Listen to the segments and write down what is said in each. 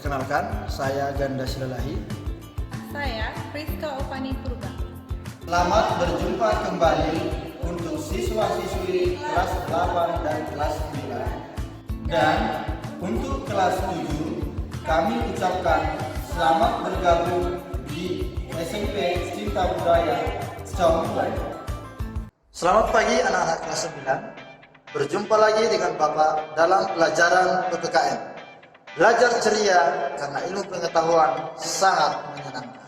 Perkenalkan, saya Ganda Silalahi. Saya Priska Opani Purba. Selamat berjumpa kembali untuk siswa-siswi kelas 8 dan kelas 9. Dan untuk kelas 7, kami ucapkan selamat bergabung di SMP Cinta Budaya Congwei. Selamat pagi anak-anak kelas 9. Berjumpa lagi dengan Bapak dalam pelajaran PPKN. Belajar ceria karena ilmu pengetahuan sangat menyenangkan.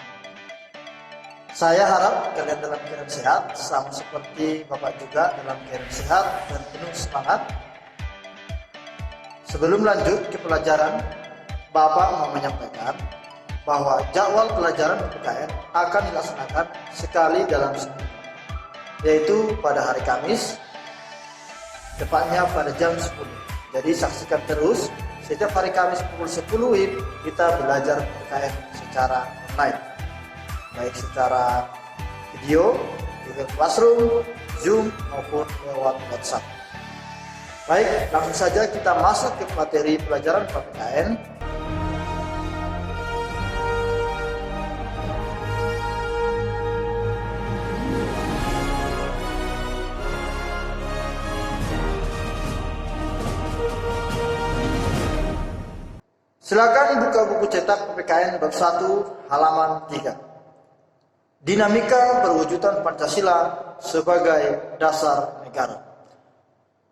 Saya harap kalian dalam keadaan sehat, sama seperti Bapak juga dalam keadaan sehat dan penuh semangat. Sebelum lanjut ke pelajaran, Bapak mau menyampaikan bahwa jadwal pelajaran PPKN akan dilaksanakan sekali dalam seminggu, yaitu pada hari Kamis, tepatnya pada jam 10. Jadi saksikan terus. Setiap hari Kamis pukul 10 WIB kita belajar PPKN secara online, baik secara video, Google Classroom, Zoom maupun lewat WhatsApp. Baik, langsung saja kita masuk ke materi pelajaran PPKN. Silakan buka buku cetak PPKN bab 1 halaman 3. Dinamika perwujudan Pancasila sebagai dasar negara.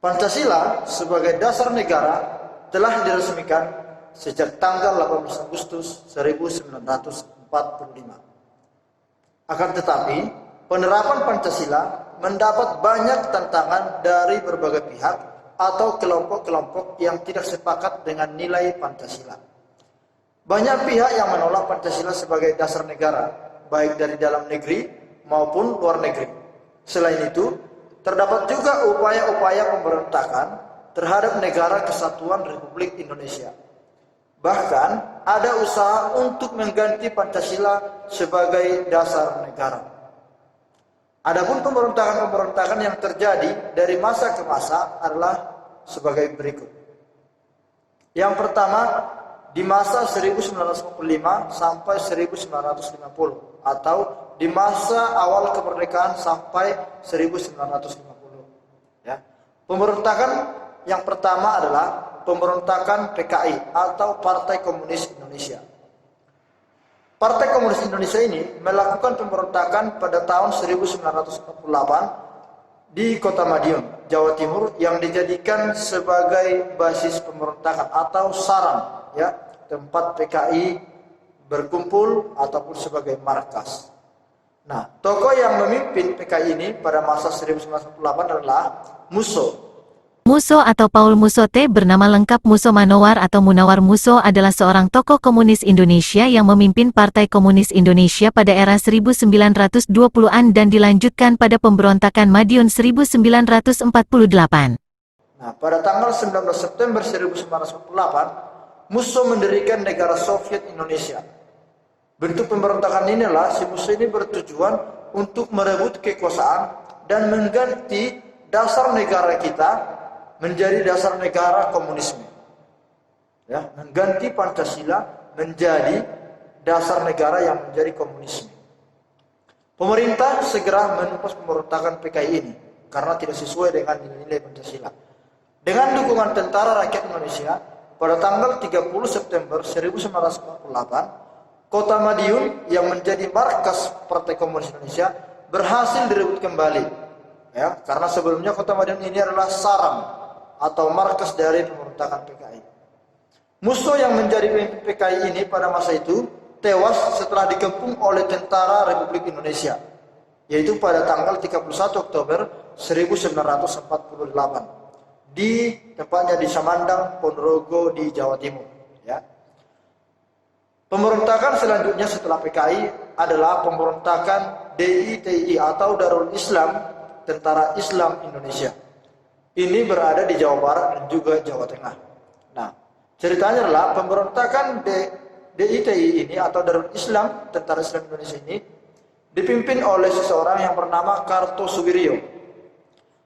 Pancasila sebagai dasar negara telah diresmikan sejak tanggal 18 Agustus 1945. Akan tetapi, penerapan Pancasila mendapat banyak tantangan dari berbagai pihak atau kelompok-kelompok yang tidak sepakat dengan nilai Pancasila. Banyak pihak yang menolak Pancasila sebagai dasar negara, baik dari dalam negeri maupun luar negeri. Selain itu, terdapat juga upaya-upaya pemberontakan terhadap negara kesatuan Republik Indonesia. Bahkan, ada usaha untuk mengganti Pancasila sebagai dasar negara. Adapun pemberontakan-pemberontakan yang terjadi dari masa ke masa adalah sebagai berikut. Yang pertama, di masa 1945 sampai 1950 atau di masa awal kemerdekaan sampai 1950. Ya. Pemberontakan yang pertama adalah pemberontakan PKI atau Partai Komunis Indonesia. Partai Komunis Indonesia ini melakukan pemberontakan pada tahun 1948 di Kota Madiun, Jawa Timur, yang dijadikan sebagai basis pemberontakan atau sarang, ya, tempat PKI berkumpul ataupun sebagai markas. Nah, tokoh yang memimpin PKI ini pada masa 1948 adalah Musso. Musso atau Paul Mussote bernama lengkap Musso Manowar atau Munawar Musso adalah seorang tokoh komunis Indonesia yang memimpin Partai Komunis Indonesia pada era 1920-an dan dilanjutkan pada pemberontakan Madiun 1948. Nah, pada tanggal 19 September 1948, Musso mendirikan negara Soviet Indonesia. Bentuk pemberontakan inilah si Musso ini bertujuan untuk merebut kekuasaan dan mengganti dasar negara kita menjadi dasar negara komunisme. Ya, mengganti Pancasila menjadi dasar negara yang menjadi komunisme. Pemerintah segera menumpas pemberontakan PKI ini karena tidak sesuai dengan nilai-nilai Pancasila. Dengan dukungan Tentara Rakyat Indonesia, pada tanggal 30 September 1948, Kota Madiun yang menjadi markas Partai Komunis Indonesia berhasil direbut kembali. Ya, karena sebelumnya Kota Madiun ini adalah sarang atau markas dari pemberontakan PKI. Musso yang menjadi pemimpin PKI ini pada masa itu tewas setelah dikepung oleh Tentara Republik Indonesia, yaitu pada tanggal 31 Oktober 1948 di tempatnya di Samandang, Ponorogo di Jawa Timur. Ya. Pemberontakan selanjutnya setelah PKI adalah pemberontakan DITI atau Darul Islam, Tentara Islam Indonesia. Ini berada di Jawa Barat dan juga Jawa Tengah. Nah, ceritanya adalah pemberontakan DITI ini atau Darul Islam, Tentara Islam Indonesia ini, dipimpin oleh seseorang yang bernama Kartosuwiryo.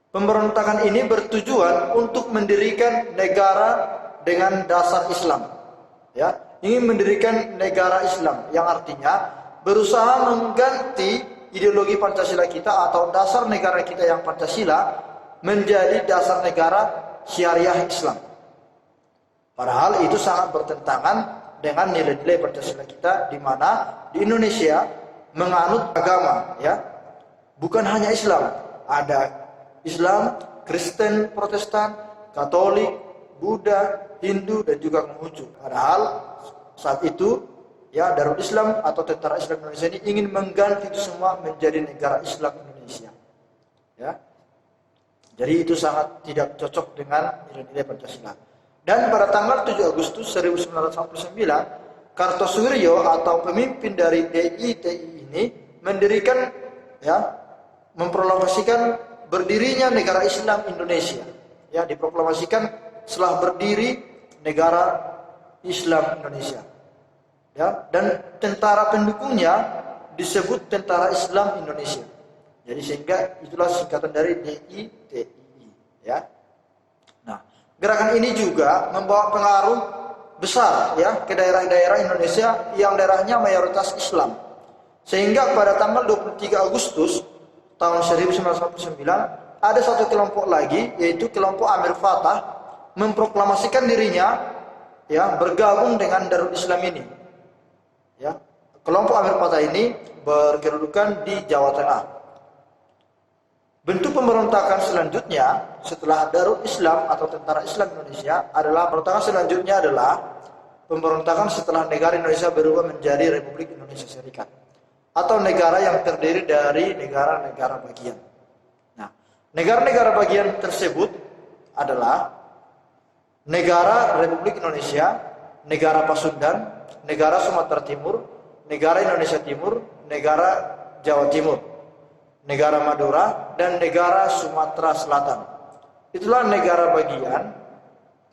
Pemberontakan ini bertujuan untuk mendirikan negara dengan dasar Islam. Ya, ingin mendirikan negara Islam, yang artinya berusaha mengganti ideologi Pancasila kita atau dasar negara kita yang Pancasila menjadi dasar negara syariah Islam. Padahal itu sangat bertentangan dengan nilai-nilai Pancasila kita, di mana di Indonesia menganut agama, ya, bukan hanya Islam, ada Islam, Kristen, Protestan, Katolik, Buddha, Hindu, dan juga Konghucu. Padahal saat itu, ya, Darul Islam atau Tentara Islam Indonesia ini ingin mengganti itu semua menjadi negara Islam Indonesia. Ya, jadi itu sangat tidak cocok dengan nilai-nilai Pancasila. Dan pada tanggal 7 Agustus 1949, Kartosoewirjo atau pemimpin dari DITI ini mendirikan, ya, memproklamasikan berdirinya negara Islam Indonesia. Ya, diproklamasikan setelah berdiri negara Islam Indonesia. Ya, dan tentara pendukungnya disebut Tentara Islam Indonesia. Jadi sehingga itulah singkatan dari DITI, ya. Nah, gerakan ini juga membawa pengaruh besar, ya, ke daerah-daerah Indonesia yang daerahnya mayoritas Islam. Sehingga pada tanggal 23 Agustus tahun 1949 ada satu kelompok lagi, yaitu kelompok Amir Fatah, memproklamasikan dirinya, ya, bergabung dengan Darul Islam ini. Ya, kelompok Amir Fatah ini berkedudukan di Jawa Tengah. Bentuk pemberontakan selanjutnya setelah Darul Islam atau Tentara Islam Indonesia adalah pemberontakan setelah negara Indonesia berubah menjadi Republik Indonesia Serikat atau negara yang terdiri dari negara-negara bagian. Nah, negara-negara bagian tersebut adalah negara Republik Indonesia, negara Pasundan, negara Sumatera Timur, negara Indonesia Timur, negara Jawa Timur, negara Madura, dan negara Sumatera Selatan. Itulah negara bagian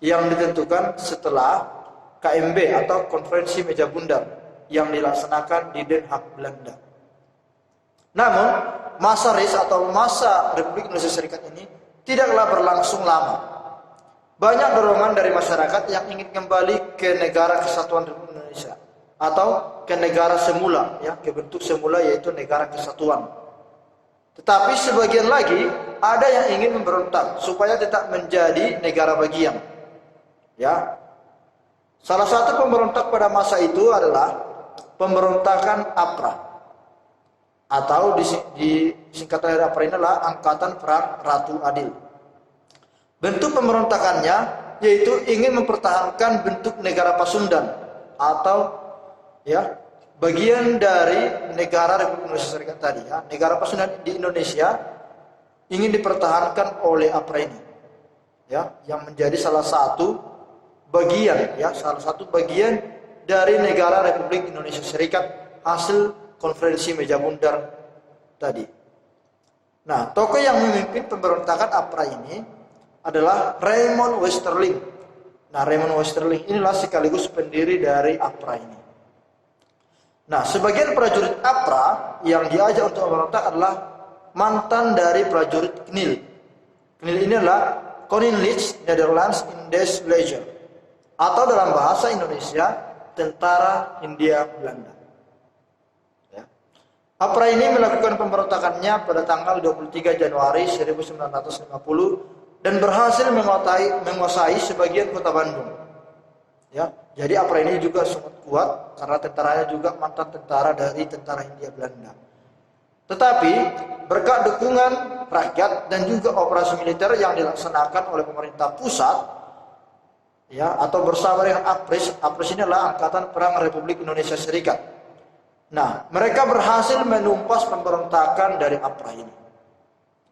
yang ditentukan setelah KMB atau Konferensi Meja Bundar yang dilaksanakan di Den Haag, Belanda. Namun, masa RIS atau masa Republik Indonesia Serikat ini tidaklah berlangsung lama. Banyak dorongan dari masyarakat yang ingin kembali ke negara kesatuan Republik Indonesia atau ke negara semula, ya, ke bentuk semula, yaitu negara kesatuan. Tetapi sebagian lagi ada yang ingin memberontak supaya tetap menjadi negara bagian. Ya, salah satu pemberontak pada masa itu adalah pemberontakan APRA atau di singkatan dari APRA ini adalah Angkatan Perang Ratu Adil. Bentuk pemberontakannya yaitu ingin mempertahankan bentuk negara Pasundan atau, ya, bagian dari negara Republik Indonesia Serikat tadi, ya. Negara Pasundan di Indonesia ingin dipertahankan oleh APRA ini, ya, yang menjadi salah satu bagian dari negara Republik Indonesia Serikat hasil Konferensi Meja Bundar tadi. Nah, tokoh yang memimpin pemberontakan APRA ini adalah Raymond Westerling. Nah, Raymond Westerling inilah sekaligus pendiri dari APRA ini. Nah, sebagian prajurit APRA yang diajak untuk memberontak adalah mantan dari prajurit KNIL. KNIL ini adalah Koninklijke Nederlands Indisch Leger, atau dalam bahasa Indonesia Tentara Hindia Belanda. Ya. APRA ini melakukan pemberontakannya pada tanggal 23 Januari 1950 dan berhasil menguasai sebagian kota Bandung. Ya, jadi APRA ini juga sangat kuat karena tentaranya juga mantan tentara dari Tentara Hindia Belanda. Tetapi berkat dukungan rakyat dan juga operasi militer yang dilaksanakan oleh pemerintah pusat, ya, atau bersama dengan APRIS ini adalah Angkatan Perang Republik Indonesia Serikat. Nah, mereka berhasil menumpas pemberontakan dari APRA ini.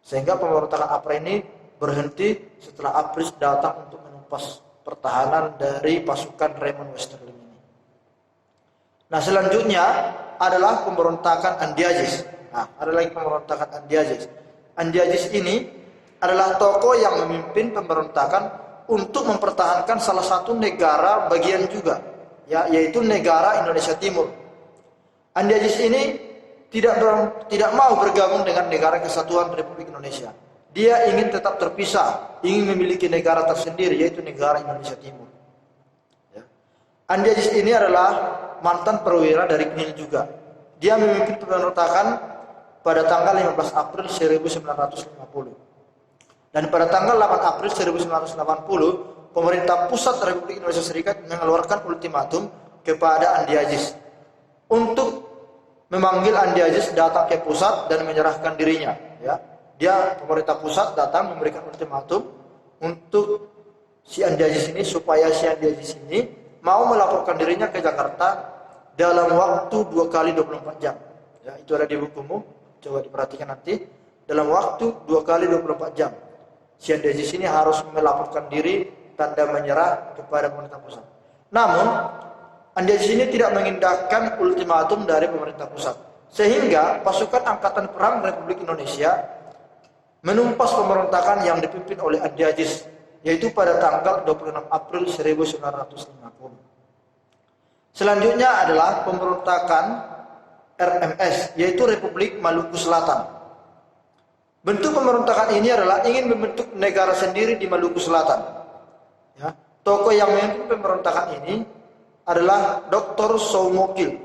Sehingga pemberontakan APRA ini berhenti setelah APRIS datang untuk menumpas pertahanan dari pasukan Raymond Westerling ini. Nah, selanjutnya adalah pemberontakan Andiazis. Nah, ada lagi pemberontakan Andiazis. Andiazis ini adalah tokoh yang memimpin pemberontakan untuk mempertahankan salah satu negara bagian juga, ya, yaitu negara Indonesia Timur. Andiazis ini tidak mau bergabung dengan negara kesatuan Republik Indonesia. Dia ingin tetap terpisah, ingin memiliki negara tersendiri, yaitu negara Indonesia Timur. Ya. Andi Aziz ini adalah mantan perwira dari KNIL juga. Dia memimpin pemberontakan pada tanggal 15 April 1950. Dan pada tanggal 8 April 1980, pemerintah pusat Republik Indonesia Serikat mengeluarkan ultimatum kepada Andi Aziz untuk memanggil Andi Aziz datang ke pusat dan menyerahkan dirinya. Ya, pemerintah pusat datang memberikan ultimatum untuk si Andi Aziz ini, supaya si Andi Aziz ini mau melaporkan dirinya ke Jakarta dalam waktu 2 kali 24 jam. Ya, itu ada di bukumu, coba diperhatikan nanti. Dalam waktu 2 kali 24 jam. Si Andi Aziz ini harus melaporkan diri tanda menyerah kepada pemerintah pusat. Namun, Andi Aziz ini tidak mengindahkan ultimatum dari pemerintah pusat. Sehingga pasukan Angkatan Perang Republik Indonesia menumpas pemberontakan yang dipimpin oleh Andi Aziz, yaitu pada tanggal 26 April 1950. Selanjutnya adalah pemberontakan RMS, yaitu Republik Maluku Selatan. Bentuk pemberontakan ini adalah ingin membentuk negara sendiri di Maluku Selatan. Ya. Tokoh yang memimpin pemberontakan ini adalah Dr. Soumokil,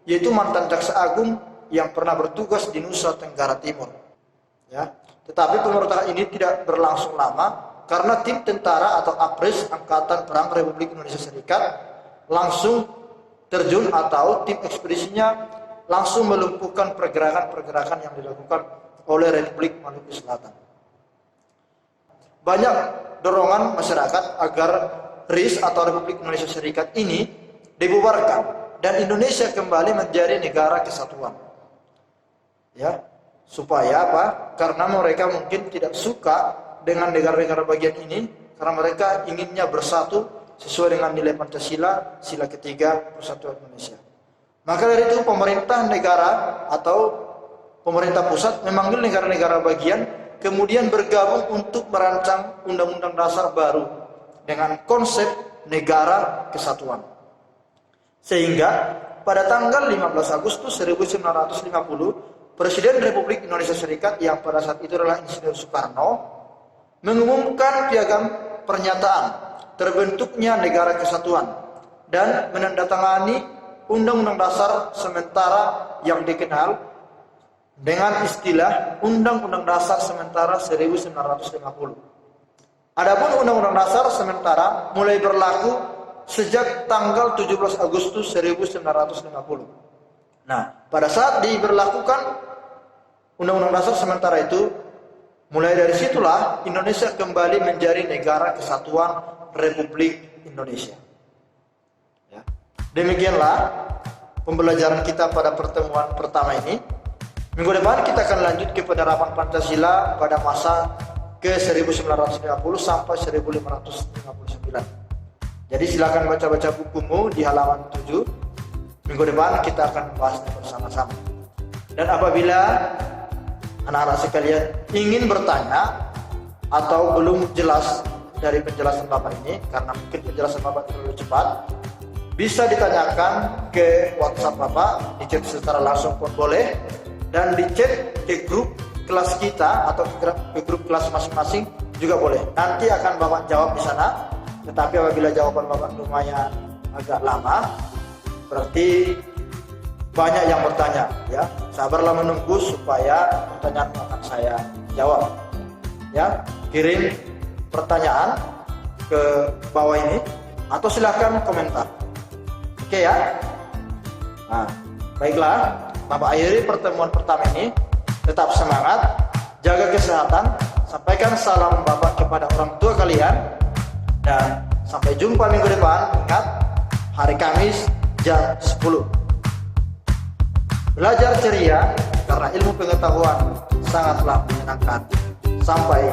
yaitu mantan jaksa agung yang pernah bertugas di Nusa Tenggara Timur. Ya. Tetapi pemberontakan ini tidak berlangsung lama karena tim tentara atau APRIS Angkatan Perang Republik Indonesia Serikat langsung terjun atau tim ekspedisinya langsung melumpuhkan pergerakan-pergerakan yang dilakukan oleh Republik Maluku Selatan. Banyak dorongan masyarakat agar RIS atau Republik Indonesia Serikat ini dibubarkan dan Indonesia kembali menjadi negara kesatuan. Ya, supaya apa? Karena mereka mungkin tidak suka dengan negara-negara bagian ini, karena mereka inginnya bersatu sesuai dengan nilai Pancasila, sila ketiga Persatuan Indonesia. Maka dari itu pemerintah negara atau pemerintah pusat memanggil negara-negara bagian kemudian bergabung untuk merancang undang-undang dasar baru dengan konsep negara kesatuan. Sehingga pada tanggal 15 Agustus 1950, Presiden Republik Indonesia Serikat yang pada saat itu adalah Insinyur Soekarno mengumumkan piagam pernyataan terbentuknya negara kesatuan dan menandatangani Undang-Undang Dasar sementara yang dikenal dengan istilah Undang-Undang Dasar Sementara 1950. Adapun Undang-Undang Dasar sementara mulai berlaku sejak tanggal 17 Agustus 1950. Nah, pada saat diberlakukan Undang-Undang Dasar sementara itu, mulai dari situlah Indonesia kembali menjadi negara kesatuan Republik Indonesia. Ya. Demikianlah pembelajaran kita pada pertemuan pertama ini. Minggu depan kita akan lanjut ke penerapan Pancasila pada masa ke 1950 sampai 1559. Jadi silakan baca-baca bukumu di halaman 7. Minggu depan kita akan membahasnya bersama-sama. Dan apabila anak-anak sekalian ingin bertanya atau belum jelas dari penjelasan Bapak ini, karena mungkin penjelasan Bapak terlalu cepat, bisa ditanyakan ke WhatsApp Bapak, di chat secara langsung pun boleh, dan di chat ke grup kelas kita atau ke grup kelas masing-masing juga boleh. Nanti akan Bapak jawab di sana. Tetapi apabila jawaban Bapak lumayan agak lama, berarti banyak yang bertanya, ya. Sabarlah menunggu supaya pertanyaan akan saya jawab. Ya, kirim pertanyaan ke bawah ini atau silahkan komentar. Oke ya. Nah, baiklah, Bapak akhiri pertemuan pertama ini. Tetap semangat, jaga kesehatan, sampaikan salam Bapak kepada orang tua kalian, dan sampai jumpa minggu depan. Ingat, hari Kamis jam 10. Belajar ceria karena ilmu pengetahuan sangatlah menyenangkan. Sampai